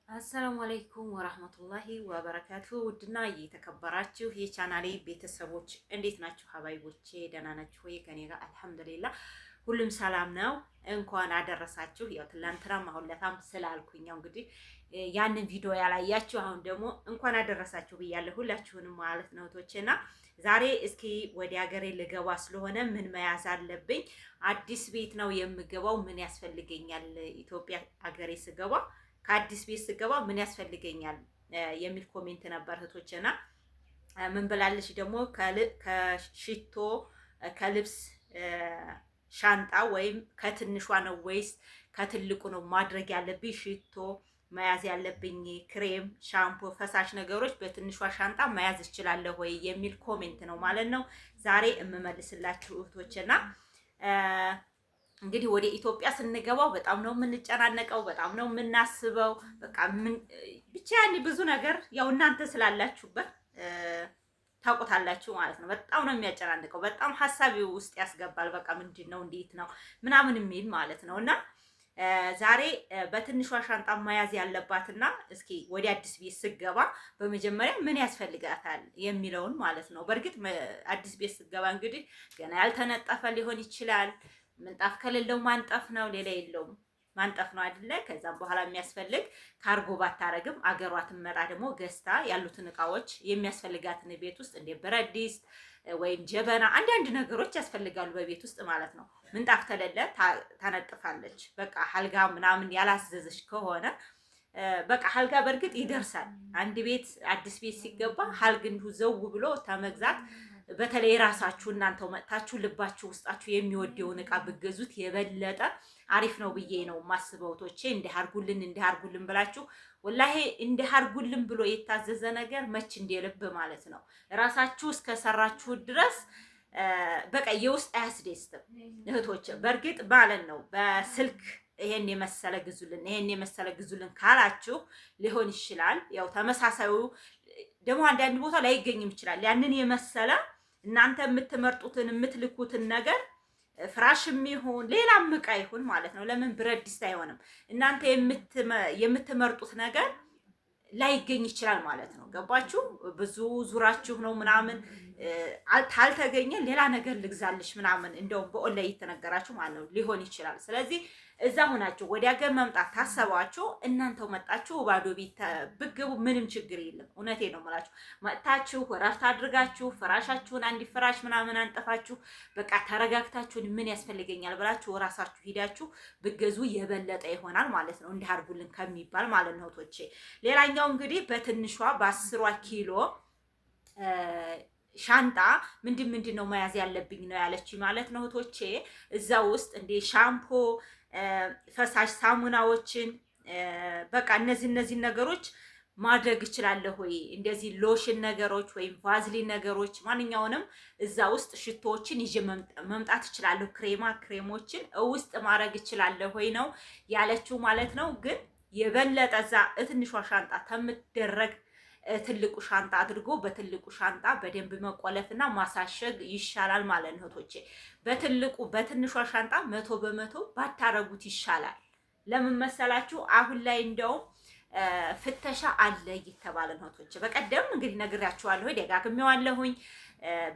አሰላሙ አለይኩም ወራህመቱላሂ ወበረካቱ። ውድና የተከበራችሁ የቻናሌ ቤተሰቦች እንዴት ናችሁ? ሀባይቦቼ ደህና ናችሁ ወይ? ከኔ ጋር አልሐምዱሊላህ ሁሉም ሰላም ነው። እንኳን አደረሳችሁ። ያው ትላንትናም አሁን ለታም ስላልኩኝ ያው እንግዲህ ያንን ቪዲዮ ያላያችሁ አሁን ደግሞ እንኳን አደረሳችሁ ብያለሁ ሁላችሁንም ማለት ነው እህቶቼና ዛሬ እስኪ ወደ ሀገሬ ልገባ ስለሆነ ምን መያዝ አለብኝ? አዲስ ቤት ነው የምገባው፣ ምን ያስፈልገኛል? ኢትዮጵያ ሀገሬ ስገባ ከአዲስ ቤት ስገባ ምን ያስፈልገኛል የሚል ኮሜንት ነበር እህቶቼና ምን ብላለች ደግሞ ከሽቶ ከልብስ ሻንጣ ወይም ከትንሿ ነው ወይስ ከትልቁ ነው ማድረግ ያለብኝ? ሽቶ መያዝ ያለብኝ ክሬም፣ ሻምፖ፣ ፈሳሽ ነገሮች በትንሿ ሻንጣ መያዝ እችላለሁ ወይ የሚል ኮሜንት ነው ማለት ነው ዛሬ የምመልስላችሁ እህቶቼና እንግዲህ ወደ ኢትዮጵያ ስንገባው በጣም ነው የምንጨናነቀው፣ በጣም ነው የምናስበው። በቃ ብቻ ያኔ ብዙ ነገር ያው እናንተ ስላላችሁበት ታውቁታላችሁ ማለት ነው። በጣም ነው የሚያጨናንቀው፣ በጣም ሀሳቢ ውስጥ ያስገባል። በቃ ምንድን ነው እንዴት ነው ምናምን የሚል ማለት ነው። እና ዛሬ በትንሿ ሻንጣ መያዝ ያለባትና እስኪ ወደ አዲስ ቤት ስገባ በመጀመሪያ ምን ያስፈልጋታል የሚለውን ማለት ነው። በእርግጥ አዲስ ቤት ስገባ እንግዲህ ገና ያልተነጠፈ ሊሆን ይችላል። ምንጣፍ ከሌለው ማንጠፍ ነው፣ ሌላ የለውም ማንጠፍ ነው አይደለ? ከዛም በኋላ የሚያስፈልግ ካርጎ ባታረግም አገሯ ትመጣ ደግሞ ገዝታ ያሉትን እቃዎች የሚያስፈልጋትን ቤት ውስጥ እንደ ብረት ድስት ወይም ጀበና አንዳንድ ነገሮች ያስፈልጋሉ በቤት ውስጥ ማለት ነው። ምንጣፍ ከሌለ ታነጥፋለች። በቃ አልጋ ምናምን ያላዘዘች ከሆነ በቃ አልጋ በእርግጥ ይደርሳል። አንድ ቤት አዲስ ቤት ሲገባ አልጋ እንዲሁ ዘው ብሎ ተመግዛት በተለይ ራሳችሁ እናንተው መጥታችሁ ልባችሁ ውስጣችሁ የሚወደውን እቃ ብገዙት የበለጠ አሪፍ ነው ብዬ ነው ማስበው። ቶቼ እንዲህ አርጉልን ብላችሁ ወላሂ እንዲህ አርጉልን ብሎ የታዘዘ ነገር መች እንደልብ ማለት ነው ራሳችሁ እስከሰራችሁ ድረስ በቃ የውስጥ አያስደስትም እህቶቼ። በእርግጥ ማለት ነው በስልክ ይሄን የመሰለ ግዙልን ካላችሁ ሊሆን ይችላል። ያው ተመሳሳዩ ደግሞ አንዳንድ ቦታ ላይገኝም ይችላል። ያንን የመሰለ እናንተ የምትመርጡትን የምትልኩትን ነገር ፍራሽም ይሁን ሌላም እቃ ይሁን ማለት ነው። ለምን ብረት ድስት አይሆንም? እናንተ የምትመርጡት ነገር ላይገኝ ይችላል ማለት ነው። ገባችሁ? ብዙ ዙራችሁ ነው ምናምን ካልተገኘ ሌላ ነገር ልግዛልሽ ምናምን እንደውም በኦንላይን የተነገራችሁ ማለት ነው ሊሆን ይችላል። ስለዚህ እዛ ሆናችሁ ወደ ሀገር መምጣት ታሰባችሁ እናንተው መጣችሁ ባዶ ቤት ብግቡ ምንም ችግር የለም። እውነቴን ነው የምላችሁ። መጥታችሁ እረፍት አድርጋችሁ ፍራሻችሁን አንድ ፍራሽ ምናምን አንጠፋችሁ በቃ ተረጋግታችሁን ምን ያስፈልገኛል ብላችሁ ራሳችሁ ሂዳችሁ ብገዙ የበለጠ ይሆናል ማለት ነው። እንዲህ አድርጉልን ከሚባል ማለት ነው ቶቼ። ሌላኛው እንግዲህ በትንሿ በ10 ኪሎ ሻንጣ ምንድን ነው መያዝ ያለብኝ ነው ያለች ማለት ነው እህቶቼ። እዛ ውስጥ እንደ ሻምፖ፣ ፈሳሽ ሳሙናዎችን በቃ እነዚህ ነገሮች ማድረግ እችላለሁ ወይ? እንደዚህ ሎሽን ነገሮች ወይም ቫዝሊን ነገሮች ማንኛውንም እዛ ውስጥ ሽቶዎችን ይዤ መምጣት እችላለሁ። ክሬሞችን ውስጥ ማድረግ እችላለሁ ወይ ነው ያለችው ማለት ነው። ግን የበለጠ እዛ ትንሿ ሻንጣ ከምትደረግ ትልቁ ሻንጣ አድርጎ በትልቁ ሻንጣ በደንብ መቆለፍና ማሳሸግ ይሻላል ማለት ነው እህቶቼ። በትንሿ ሻንጣ 100% ባታረጉት ይሻላል። ለምን መሰላችሁ? አሁን ላይ እንደውም ፍተሻ አለ እየተባለ ነው እህቶቼ። በቀደም እንግዲህ ነግራችኋለሁ፣ ደጋግሜዋለሁኝ።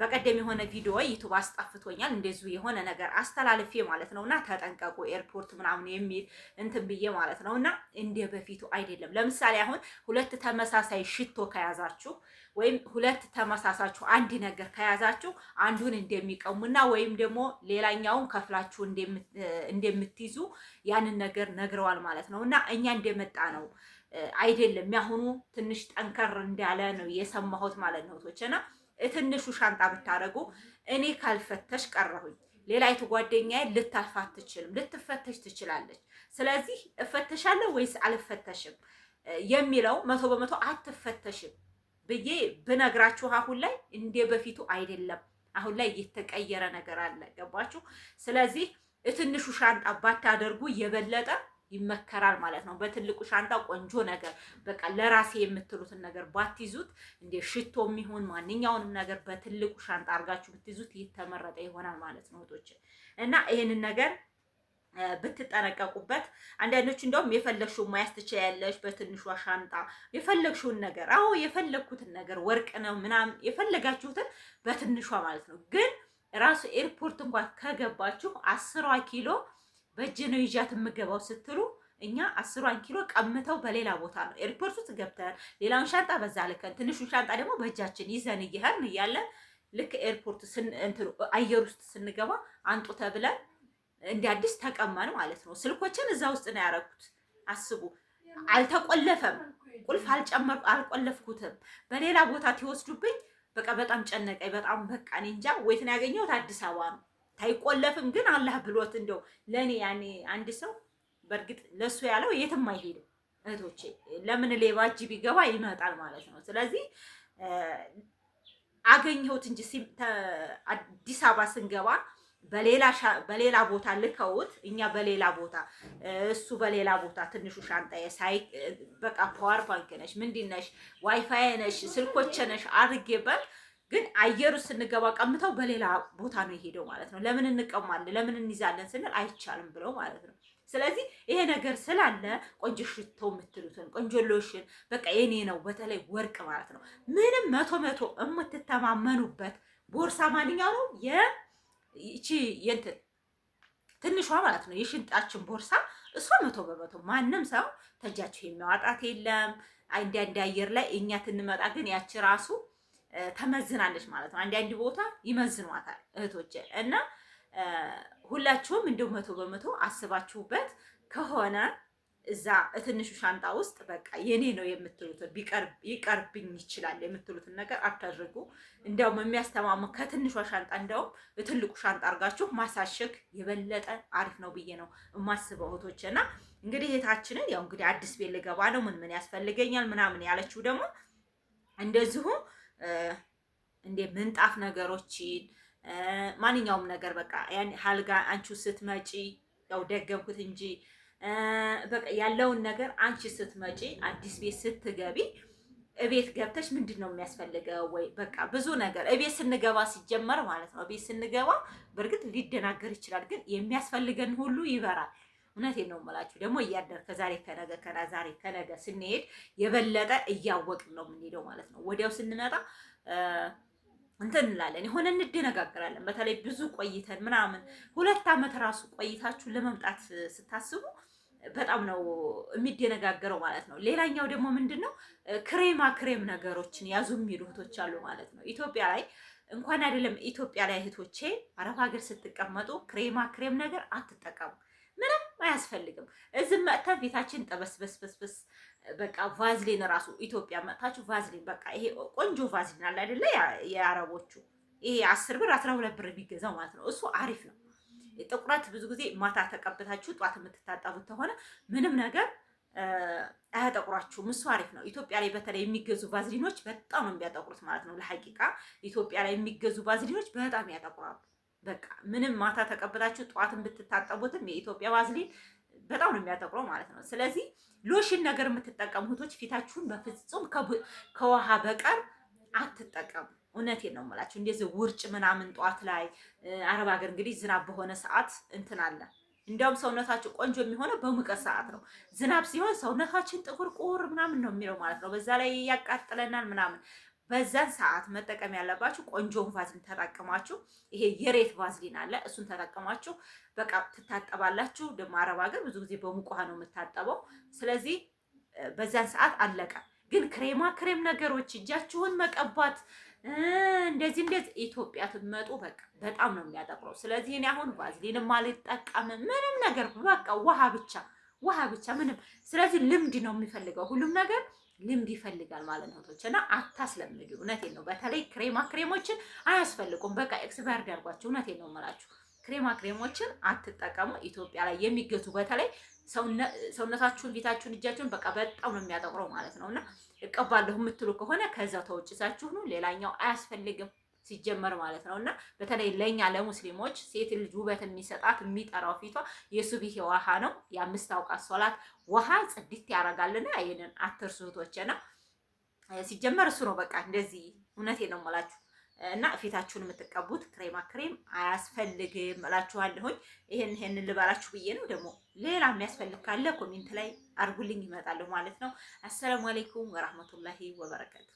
በቀደም የሆነ ቪዲዮ ዩቲዩብ አስጠፍቶኛል እንደዚሁ የሆነ ነገር አስተላልፌ ማለት ነውና ተጠንቀቁ ኤርፖርት ምናምን የሚል እንትን ብዬ ማለት ነውና እንደ በፊቱ አይደለም። ለምሳሌ አሁን 2 ተመሳሳይ ሽቶ ከያዛችሁ ወይም 2 ተመሳሳችሁ አንድ ነገር ከያዛችሁ አንዱን እንደሚቀሙና ወይም ደግሞ ሌላኛውን ከፍላችሁ እንደምትይዙ ያንን ነገር ነግረዋል ማለት ነውና እኛ እንደመጣ ነው አይደለም። ያሁኑ ትንሽ ጠንከር እንዳለ ነው የሰማሁት ማለት ነው ቶቸና ትንሹ ሻንጣ ብታረጉ እኔ ካልፈተሽ ቀረሁኝ ሌላይቱ ጓደኛዬ ልታልፍ አትችልም፣ ልትፈተሽ ትችላለች። ስለዚህ እፈተሻለሁ ወይስ አልፈተሽም የሚለው 100% አትፈተሽም ብዬ ብነግራችሁ አሁን ላይ እንደ በፊቱ አይደለም። አሁን ላይ የተቀየረ ነገር አለ። ገባችሁ? ስለዚህ ትንሹ ሻንጣ ባታደርጉ የበለጠ ይመከራል ማለት ነው። በትልቁ ሻንጣ ቆንጆ ነገር በቃ ለራሴ የምትሉትን ነገር ባትይዙት እንደ ሽቶ የሚሆን ማንኛውንም ነገር በትልቁ ሻንጣ አድርጋችሁ ብትይዙት የተመረጠ ይሆናል ማለት ነው እህቶቼ። እና ይሄንን ነገር ብትጠነቀቁበት። አንዳንዶች እንደውም የፈለግሽውን መያዝ ትችያለሽ በትንሿ ሻንጣ የፈለግሽውን ነገር። አዎ የፈለግኩትን ነገር ወርቅ ነው ምናምን የፈለጋችሁትን በትንሿ ማለት ነው። ግን ራሱ ኤርፖርት እንኳን ከገባችሁ 10 ኪሎ በእጅ ነው ይዣት የምገባው ስትሉ እኛ 10 ኪሎ ቀምተው በሌላ ቦታ ነው ኤርፖርት ውስጥ ገብተን ሌላውን ሻንጣ በዛ ልከን ትንሹን ሻንጣ ደግሞ በእጃችን ይዘን እየሄድን እያለን ልክ ኤርፖርት አየር ውስጥ ስንገባ አንጡ ተብለን እንደ አዲስ ተቀማን ማለት ነው። ስልኮችን እዛ ውስጥ ነው ያደረኩት። አስቡ፣ አልተቆለፈም፣ ቁልፍ አልቆለፍኩትም። በሌላ ቦታ ትወስዱብኝ። በቃ በጣም ጨነቀኝ። በጣም በቃ እኔ እንጃ ወይት ነው ያገኘሁት አዲስ አበባ ነው። ታይቆለፍም ግን አላህ ብሎት እንደው ለኔ ያኔ አንድ ሰው በእርግጥ ለሱ ያለው የትም አይሄድም እህቶቼ። ለምን ሌባ እጅ ቢገባ ይመጣል ማለት ነው። ስለዚህ አገኘሁት እንጂ አዲስ አበባ ስንገባ በሌላ ቦታ ልከውት እኛ በሌላ ቦታ እሱ በሌላ ቦታ ትንሹ ሻንጣዬ ሳይ በቃ ፓወር ባንክ ነሽ ምንድን ነሽ ዋይፋይ ነሽ ስልኮች ነሽ አድርጌበት ግን አየሩ ስንገባ ቀምተው በሌላ ቦታ ነው የሄደው ማለት ነው። ለምን እንቀማለን ለምን እንይዛለን ስንል አይቻልም ብለው ማለት ነው። ስለዚህ ይሄ ነገር ስላለ ቆንጆ ሽቶ የምትሉትን ቆንጆ ሎሽን በቃ የኔ ነው። በተለይ ወርቅ ማለት ነው ምንም 100 የምትተማመኑበት ቦርሳ ማንኛው ነው ይቺ የእንትን ትንሿ ማለት ነው የሽንጣችን ቦርሳ እሷ 100% ማንም ሰው ተጃችሁ የሚያዋጣት የለም። አንዳንድ አየር ላይ እኛ ትንመጣ ግን ያቺ ራሱ ተመዝናለች ማለት ነው። አንዳንድ ቦታ ይመዝኗታል እህቶቼ እና ሁላችሁም እንደው 100% አስባችሁበት ከሆነ እዛ ትንሹ ሻንጣ ውስጥ በቃ የኔ ነው የምትሉትን ይቀርብኝ ይችላል የምትሉትን ነገር አታድርጉ። እንደውም የሚያስተማሙ ከትንሿ ሻንጣ እንደውም ትልቁ ሻንጣ አድርጋችሁ ማሳሸግ የበለጠ አሪፍ ነው ብዬ ነው የማስበው እህቶቼ። እና እንግዲህ እህታችንን ያው እንግዲህ አዲስ ቤት ልገባ ነው ምን ያስፈልገኛል ምናምን ያለችው ደግሞ እንደዚሁ እንደ ምንጣፍ ነገሮችን ማንኛውም ነገር በቃ ያን ሀልጋ አንቺው ስትመጪ ያው ደገምኩት እንጂ በቃ ያለውን ነገር አንቺ ስትመጪ አዲስ ቤት ስትገቢ እቤት ገብተሽ ምንድን ነው የሚያስፈልገው ወይ በቃ ብዙ ነገር እቤት ስንገባ ሲጀመር ማለት ነው። እቤት ስንገባ በእርግጥ ሊደናገር ይችላል፣ ግን የሚያስፈልገን ሁሉ ይበራል። እውነቴን ነው የምላችሁ። ደግሞ እያደር ከዛሬ ከነገ ከዛሬ ከነገ ስንሄድ የበለጠ እያወቅን ነው የምንሄደው ማለት ነው። ወዲያው ስንመጣ እንትን እንላለን የሆነ እንደነጋገራለን። በተለይ ብዙ ቆይተን ምናምን 2 ዓመት ራሱ ቆይታችሁ ለመምጣት ስታስቡ በጣም ነው የሚደነጋገረው ማለት ነው። ሌላኛው ደግሞ ምንድነው ክሬም ነገሮችን ያዙ የሚሉ እህቶች አሉ ማለት ነው። ኢትዮጵያ ላይ እንኳን አይደለም ኢትዮጵያ ላይ እህቶቼ አረብ ሀገር ስትቀመጡ ክሬም ነገር አትጠቀሙ። ምንም አያስፈልግም። እዚህ መጥተን ፊታችን ጠበስበስበስበስ በቃ ቫዝሊን ራሱ ኢትዮጵያ መጥታችሁ ቫዝሊን በቃ ይሄ ቆንጆ ቫዝሊን አለ አይደለ? የአረቦቹ ይሄ 10 ብር 12 ብር ቢገዛው ማለት ነው። እሱ አሪፍ ነው። ጥቁረት ብዙ ጊዜ ማታ ተቀብታችሁ ጧት የምትታጠቡት ከሆነ ምንም ነገር አያጠቁራችሁም። እሱ አሪፍ ነው። ኢትዮጵያ ላይ በተለይ የሚገዙ ቫዝሊኖች በጣም ነው የሚያጠቁሩት ማለት ነው። ለሐቂቃ ኢትዮጵያ ላይ የሚገዙ ቫዝሊኖች በጣም ያጠቁራሉ። በቃ ምንም ማታ ተቀብታችሁ ጧትን ብትታጠቡትም የኢትዮጵያ ቫዝሊን በጣም ነው የሚያጠቁረው ማለት ነው። ስለዚህ ሎሽን ነገር የምትጠቀሙ እህቶች ፊታችሁን በፍጹም ከውሃ በቀር አትጠቀሙ። እውነቴን ነው የምላችሁ። እንደዚህ ውርጭ ምናምን ጧት ላይ አረብ ሀገር እንግዲህ ዝናብ በሆነ ሰዓት እንትን አለ። እንዲያውም ሰውነታችሁ ቆንጆ የሚሆነው በሙቀት ሰዓት ነው። ዝናብ ሲሆን ሰውነታችን ጥቁር ምናምን ነው የሚለው ማለት ነው። በዛ ላይ ያቃጥለናል ምናምን። በዛን ሰዓት መጠቀም ያለባችሁ ቆንጆን ቫዝሊን ተጠቀማችሁ፣ ይሄ የሬት ቫዝሊን አለ እሱን ተጠቀማችሁ በቃ ትታጠባላችሁ። ደግሞ አረብ ሀገር ብዙ ጊዜ በሙቅ ውሃ ነው የምታጠበው። ስለዚህ በዛን ሰዓት አለቀ። ግን ክሬም ነገሮች እጃችሁን መቀባት እንደዚህ ኢትዮጵያ ትመጡ በቃ በጣም ነው የሚያጠቁረው። ስለዚህ እኔ አሁን ቫዝሊንም አልጠቀምም ምንም ነገር በቃ ውሃ ብቻ ምንም። ስለዚህ ልምድ ነው የሚፈልገው ሁሉም ነገር ልምድ ይፈልጋል ማለት ነው እና አታስለምዱ። እውነቴን ነው። በተለይ ክሬሞችን አያስፈልጉም። በቃ ኤክስፓየርድ አድርጓቸው። እውነቴን ነው የምላችሁ። ክሬሞችን አትጠቀሙ። ኢትዮጵያ ላይ የሚገዙ በተለይ ሰውነታችሁን፣ ፊታችሁን፣ እጃችሁን በቃ በጣም ነው የሚያጠቁረው ማለት ነው እና እቀባለሁ የምትሉ ከሆነ ከዛው ተውጭሳችሁ ነው። ሌላኛው አያስፈልግም ሲጀመር ማለት ነው እና በተለይ ለኛ ለሙስሊሞች ሴት ልጅ ውበት የሚሰጣት የሚጠራው ፊቷ የሱብሂ ውሃ ነው። የ5 አውቃት ሶላት ውሃ ጽድት ያደርጋልና ይሄንን አትርሱ እህቶቼ። ሲጀመር እሱ ነው በቃ እንደዚህ። እውነቴን ነው የምላችሁ እና ፊታችሁን የምትቀቡት ክሬም አያስፈልግም እላችኋለሁኝ። ይሄን ልበላችሁ ብዬ ነው። ደግሞ ሌላ የሚያስፈልግ ካለ ኮሜንት ላይ አርጉልኝ፣ ይመጣለሁ ማለት ነው። አሰላሙ አለይኩም ወራህመቱላሂ ወበረካቱ።